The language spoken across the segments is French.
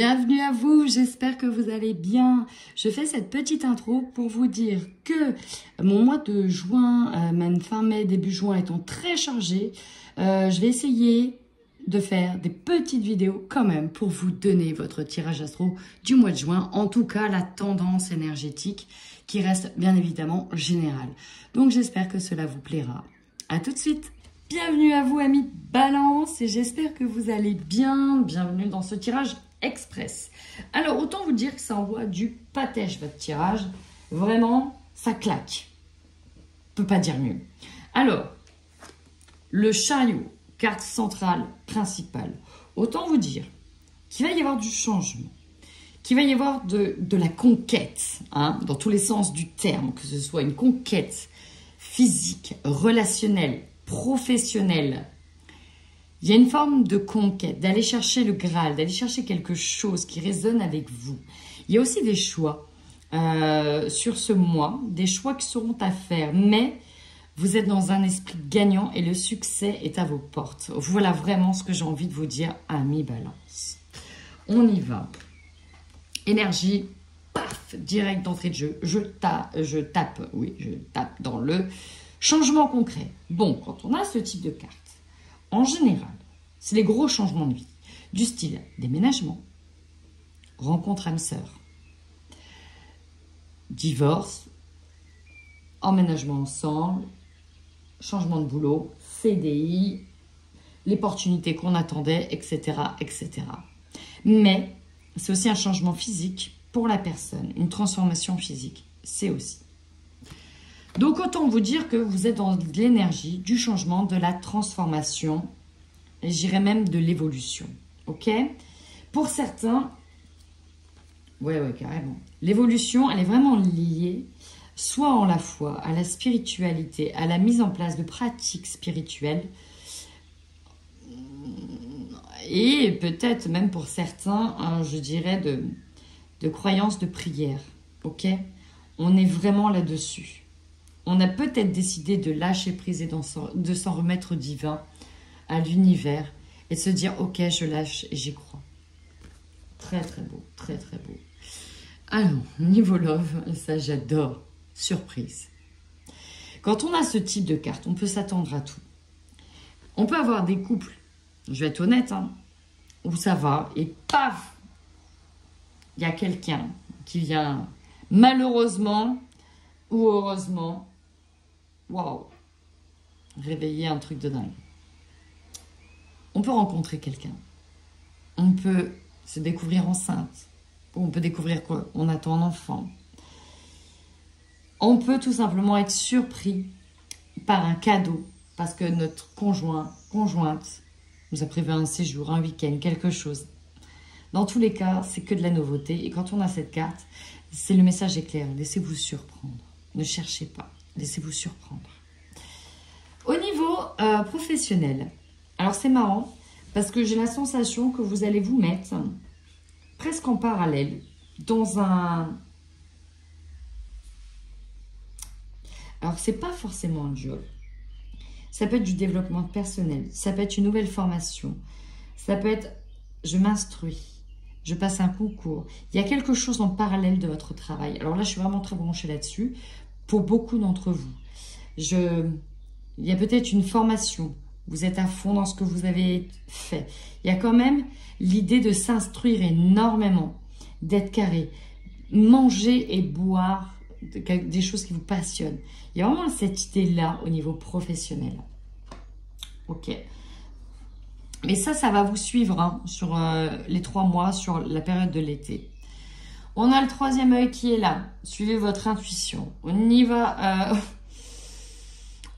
Bienvenue à vous, j'espère que vous allez bien. Je fais cette petite intro pour vous dire que mon mois de juin, même fin mai, début juin étant très chargé, je vais essayer de faire des petites vidéos quand même pour vous donner votre tirage astro du mois de juin. En tout cas, la tendance énergétique qui reste bien évidemment générale. Donc j'espère que cela vous plaira. À tout de suite. Bienvenue à vous amis Balance et j'espère que vous allez bien. Bienvenue dans ce tirage express. Alors autant vous dire que ça envoie du pâtèche votre tirage. Vraiment, ça claque. On peut pas dire mieux. Alors, le chariot, carte centrale principale. Autant vous dire qu'il va y avoir du changement, qu'il va y avoir de la conquête, hein, dans tous les sens du terme, que ce soit une conquête physique, relationnelle, professionnelle. Il y a une forme de conquête, d'aller chercher le Graal, d'aller chercher quelque chose qui résonne avec vous. Il y a aussi des choix sur ce mois, des choix qui seront à faire, mais vous êtes dans un esprit gagnant et le succès est à vos portes. Voilà vraiment ce que j'ai envie de vous dire, amis Balance. On y va. Énergie, paf, direct d'entrée de jeu. Je tape dans le changement concret. Bon, quand on a ce type de carte, en général, c'est les gros changements de vie, du style déménagement, rencontre âme sœur, divorce, emménagement ensemble, changement de boulot, CDI, l'opportunité qu'on attendait, etc., etc. Mais c'est aussi un changement physique pour la personne, une transformation physique, c'est aussi. Donc, autant vous dire que vous êtes dans l'énergie du changement, de la transformation, et j'irais même de l'évolution, ok? Pour certains, ouais, carrément. L'évolution, elle est vraiment liée, soit en la foi, à la spiritualité, à la mise en place de pratiques spirituelles, et peut-être même pour certains, hein, je dirais, de croyances de prière, ok? On est vraiment là-dessus. On a peut-être décidé de lâcher prise et de s'en remettre au divin, à l'univers, et de se dire, ok, je lâche et j'y crois. Très, très beau, très, très beau. Alors, niveau love, ça j'adore, surprise. Quand on a ce type de carte, on peut s'attendre à tout. On peut avoir des couples, je vais être honnête, hein, où ça va, et paf, il y a quelqu'un qui vient, malheureusement ou heureusement, waouh, réveiller un truc de dingue. On peut rencontrer quelqu'un. On peut se découvrir enceinte. On peut découvrir qu'on attend un enfant. On peut tout simplement être surpris par un cadeau parce que notre conjointe nous a prévu un séjour, un week-end, quelque chose. Dans tous les cas, c'est que de la nouveauté. Et quand on a cette carte, c'est le message est clair. Laissez-vous surprendre. Ne cherchez pas. Laissez-vous surprendre. Au niveau professionnel, alors c'est marrant parce que j'ai la sensation que vous allez vous mettre presque en parallèle dans un... Alors c'est pas forcément un job. Ça peut être du développement personnel. Ça peut être une nouvelle formation. Ça peut être je m'instruis. Je passe un concours. Il y a quelque chose en parallèle de votre travail. Alors là, je suis vraiment très branchée là-dessus. Pour beaucoup d'entre vous. Il y a peut-être une formation. Vous êtes à fond dans ce que vous avez fait. Il y a quand même l'idée de s'instruire énormément, d'être carré, manger et boire des choses qui vous passionnent. Il y a vraiment cette idée-là au niveau professionnel. Ok. Mais ça va vous suivre hein, sur les 3 mois, sur la période de l'été. On a le 3e œil qui est là. Suivez votre intuition. On y va.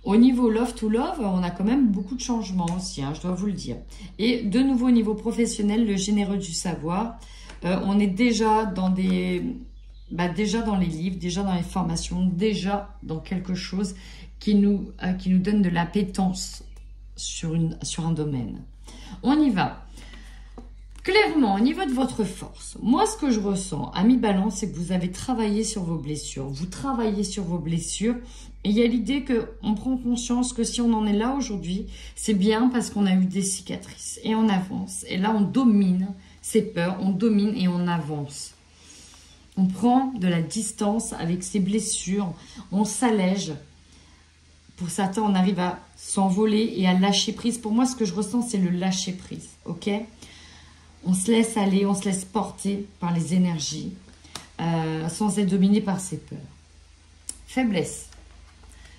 Au niveau love to love, on a quand même beaucoup de changements aussi, hein, je dois vous le dire. Et de nouveau au niveau professionnel, le généreux du savoir. On est déjà dans déjà dans les livres, déjà dans les formations, déjà dans quelque chose qui nous donne de l'appétence sur un domaine. On y va. Clairement, au niveau de votre force, moi, ce que je ressens, amis Balance, c'est que vous avez travaillé sur vos blessures. Vous travaillez sur vos blessures. Et il y a l'idée qu'on prend conscience que si on en est là aujourd'hui, c'est bien parce qu'on a eu des cicatrices. Et on avance. Et là, on domine ses peurs, on domine et on avance. On prend de la distance avec ses blessures, on s'allège. Pour certains, on arrive à s'envoler et à lâcher prise. Pour moi, ce que je ressens, c'est le lâcher prise, ok? On se laisse aller, on se laisse porter par les énergies, sans être dominé par ses peurs. Faiblesse.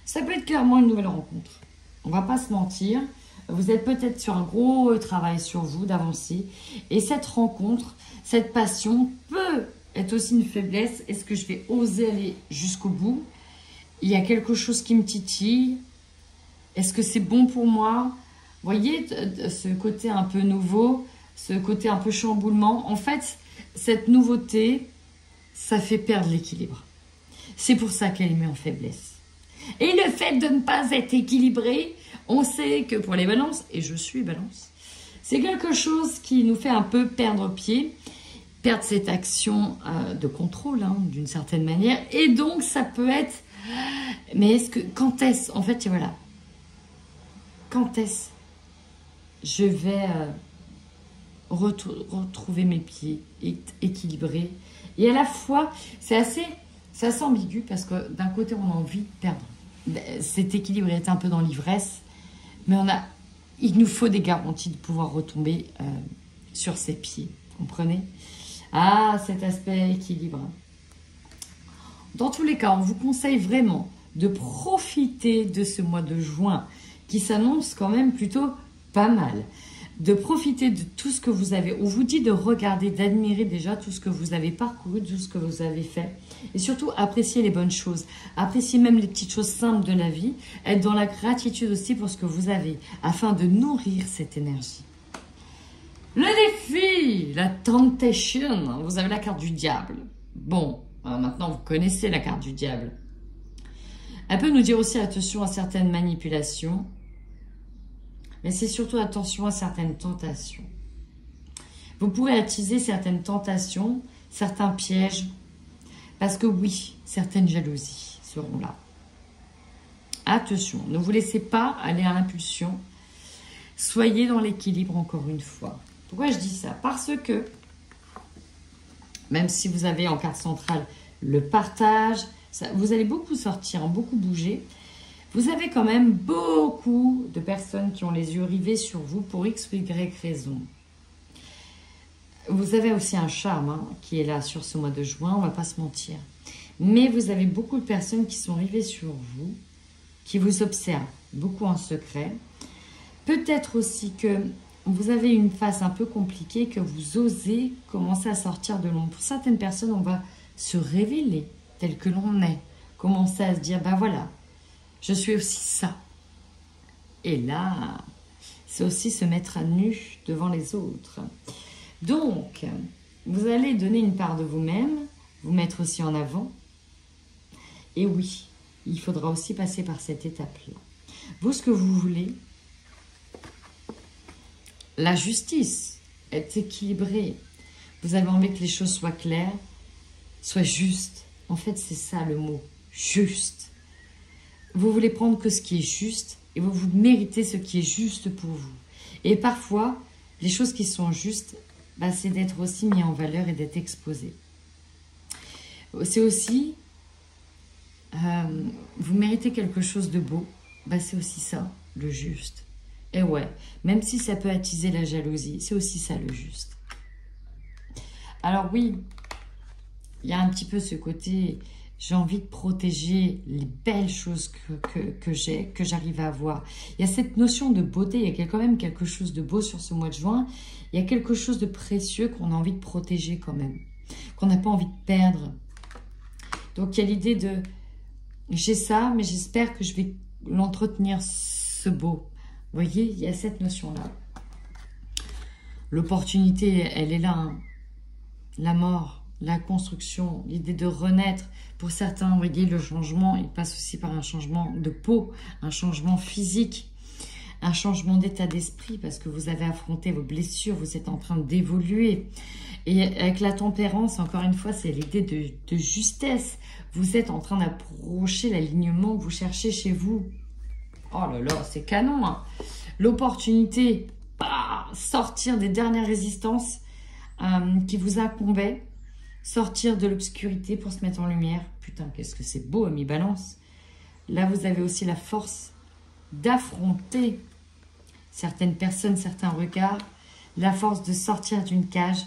Ça peut être clairement une nouvelle rencontre. On ne va pas se mentir. Vous êtes peut-être sur un gros travail sur vous, d'avancer. Et cette rencontre, cette passion peut être aussi une faiblesse. Est-ce que je vais oser aller jusqu'au bout? Il y a quelque chose qui me titille. Est-ce que c'est bon pour moi? Vous voyez, ce côté un peu nouveau, ce côté un peu chamboulement. En fait, cette nouveauté, ça fait perdre l'équilibre. C'est pour ça qu'elle est mise en faiblesse. Et le fait de ne pas être équilibré, on sait que pour les balances, et je suis balance, c'est quelque chose qui nous fait un peu perdre pied, perdre cette action de contrôle, hein, d'une certaine manière. Et donc, ça peut être... Mais est-ce que... Quand est-ce... En fait, voilà. Quand est-ce je vais retrouver mes pieds équilibrés? Et à la fois, c'est assez ambigu parce que d'un côté, on a envie de perdre. Cet équilibre est un peu dans l'ivresse, mais il nous faut des garanties de pouvoir retomber sur ses pieds. Comprenez? Ah, cet aspect équilibre. Dans tous les cas, on vous conseille vraiment de profiter de ce mois de juin qui s'annonce quand même plutôt pas mal. De profiter de tout ce que vous avez. On vous dit de regarder, d'admirer déjà tout ce que vous avez parcouru, tout ce que vous avez fait. Et surtout, apprécier les bonnes choses. Apprécier même les petites choses simples de la vie. Être dans la gratitude aussi pour ce que vous avez, afin de nourrir cette énergie. Le défi, la temptation. Vous avez la carte du diable. Bon, alors maintenant vous connaissez la carte du diable. Elle peut nous dire aussi attention à certaines manipulations. Mais c'est surtout attention à certaines tentations. Vous pouvez attiser certaines tentations, certains pièges, parce que oui, certaines jalousies seront là. Attention, ne vous laissez pas aller à l'impulsion. Soyez dans l'équilibre encore une fois. Pourquoi je dis ça? Parce que, même si vous avez en carte centrale le partage, vous allez beaucoup sortir, beaucoup bouger. Vous avez quand même beaucoup de personnes qui ont les yeux rivés sur vous pour X ou Y raison. Vous avez aussi un charme hein, qui est là sur ce mois de juin, on ne va pas se mentir. Mais vous avez beaucoup de personnes qui sont rivées sur vous, qui vous observent, beaucoup en secret. Peut-être aussi que vous avez une face un peu compliquée, que vous osez commencer à sortir de l'ombre. Pour certaines personnes, on va se révéler tel que l'on est. Commencer à se dire, ben voilà, je suis aussi ça. Et là, c'est aussi se mettre à nu devant les autres. Donc, vous allez donner une part de vous-même, vous mettre aussi en avant. Et oui, il faudra aussi passer par cette étape-là. Vous, ce que vous voulez, la justice, être équilibré. Vous avez envie que les choses soient claires, soient justes. En fait, c'est ça le mot, juste. Vous voulez prendre que ce qui est juste et vous méritez ce qui est juste pour vous. Et parfois, les choses qui sont justes, bah, c'est d'être aussi mis en valeur et d'être exposé. C'est aussi, vous méritez quelque chose de beau, bah, c'est aussi ça, le juste. Et ouais, même si ça peut attiser la jalousie, c'est aussi ça le juste. Alors oui, il y a un petit peu ce côté... J'ai envie de protéger les belles choses que j'arrive à avoir. Il y a cette notion de beauté, il y a quand même quelque chose de beau sur ce mois de juin. Il y a quelque chose de précieux qu'on a envie de protéger quand même, qu'on n'a pas envie de perdre. Donc il y a l'idée de, j'ai ça, mais j'espère que je vais l'entretenir, ce beau. Vous voyez, il y a cette notion-là. L'opportunité, elle est là. Hein. La mort. La construction, l'idée de renaître. Pour certains, vous voyez, le changement, il passe aussi par un changement de peau, un changement physique, un changement d'état d'esprit, parce que vous avez affronté vos blessures, vous êtes en train d'évoluer. Et avec la tempérance, encore une fois, c'est l'idée de justesse. Vous êtes en train d'approcher l'alignement que vous cherchez chez vous. Oh là là, c'est canon, hein. L'opportunité, sortir des dernières résistances, qui vous incombait. Sortir de l'obscurité pour se mettre en lumière. Putain, qu'est-ce que c'est beau, ami Balance. Là, vous avez aussi la force d'affronter certaines personnes, certains regards. La force de sortir d'une cage.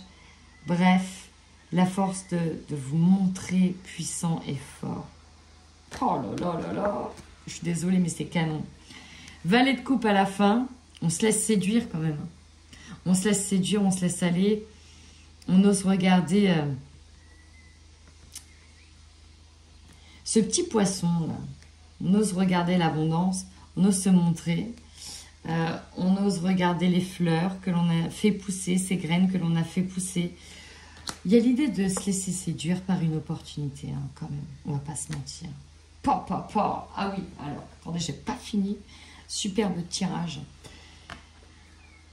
Bref, la force de vous montrer puissant et fort. Oh là là là là. Je suis désolée, mais c'est canon. Valet de coupe à la fin. On se laisse séduire quand même. On se laisse séduire, on se laisse aller. On ose regarder ce petit poisson là. On ose regarder l'abondance. On ose se montrer. On ose regarder les fleurs que l'on a fait pousser, ces graines que l'on a fait pousser. Il y a l'idée de se laisser séduire par une opportunité, hein, quand même. On va pas se mentir. Ah oui, alors, attendez, j'ai pas fini. Superbe tirage.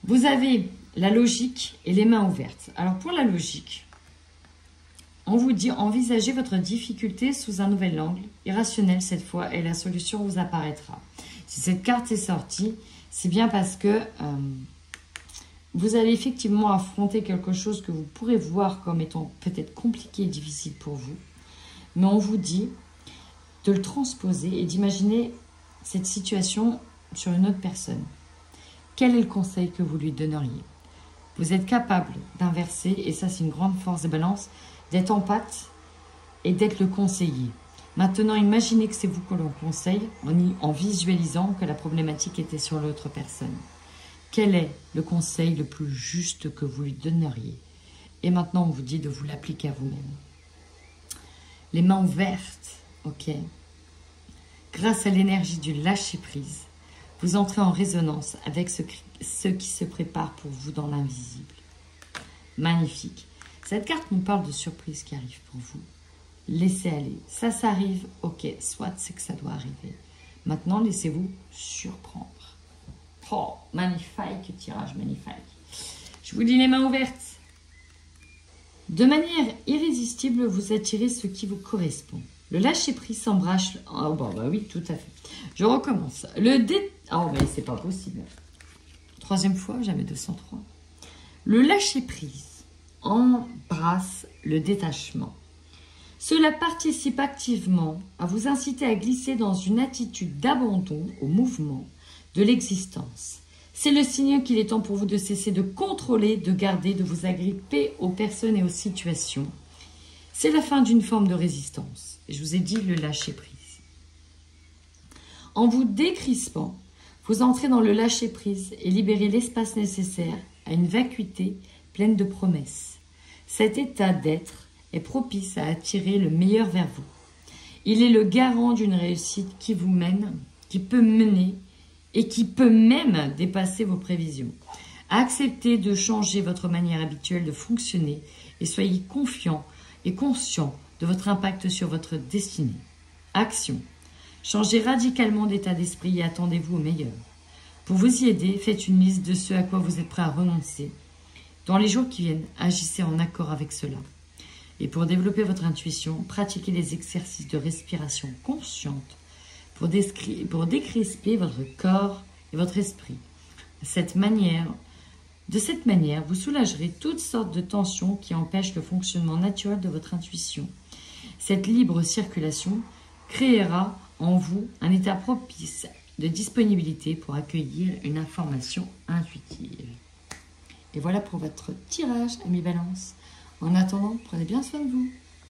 Vous avez la logique et les mains ouvertes. Alors, pour la logique, on vous dit envisagez votre difficulté sous un nouvel angle, irrationnel cette fois, et la solution vous apparaîtra. Si cette carte est sortie, c'est bien parce que vous allez effectivement affronter quelque chose que vous pourrez voir comme étant peut-être compliqué et difficile pour vous. Mais on vous dit de le transposer et d'imaginer cette situation sur une autre personne. Quel est le conseil que vous lui donneriez? Vous êtes capable d'inverser, et ça c'est une grande force de Balance, d'être empathe et d'être le conseiller. Maintenant, imaginez que c'est vous que l'on conseille en visualisant que la problématique était sur l'autre personne. Quel est le conseil le plus juste que vous lui donneriez? Et maintenant, on vous dit de vous l'appliquer à vous-même. Les mains ouvertes, ok. Grâce à l'énergie du lâcher-prise, vous entrez en résonance avec ce qui se prépare pour vous dans l'invisible. Magnifique. Cette carte nous parle de surprises qui arrivent pour vous. Laissez aller. Ça arrive, ok, soit c'est que ça doit arriver. Maintenant, laissez-vous surprendre. Oh, magnifique tirage, magnifique. Je vous dis les mains ouvertes. De manière irrésistible, vous attirez ce qui vous correspond. Le lâcher-prise s'embrasse. Oh, bah oui, tout à fait. Je recommence. Oh, mais c'est pas possible. Troisième fois, jamais 203. Le lâcher-prise embrasse le détachement. Cela participe activement à vous inciter à glisser dans une attitude d'abandon au mouvement de l'existence. C'est le signe qu'il est temps pour vous de cesser de contrôler, de garder, de vous agripper aux personnes et aux situations. C'est la fin d'une forme de résistance. Je vous ai dit le lâcher-prise. En vous décrispant, vous entrez dans le lâcher-prise et libérez l'espace nécessaire à une vacuité pleine de promesses. Cet état d'être est propice à attirer le meilleur vers vous. Il est le garant d'une réussite qui vous mène, qui peut mener et qui peut même dépasser vos prévisions. Acceptez de changer votre manière habituelle de fonctionner et soyez confiant et conscient de votre impact sur votre destinée. Action. Changez radicalement d'état d'esprit et attendez-vous au meilleur. Pour vous y aider, faites une liste de ce à quoi vous êtes prêt à renoncer. Dans les jours qui viennent, agissez en accord avec cela. Et pour développer votre intuition, pratiquez les exercices de respiration consciente pour décrisper votre corps et votre esprit. De cette manière, vous soulagerez toutes sortes de tensions qui empêchent le fonctionnement naturel de votre intuition. Cette libre circulation créera en vous un état propice de disponibilité pour accueillir une information intuitive. Et voilà pour votre tirage, amis Balance. En attendant, prenez bien soin de vous.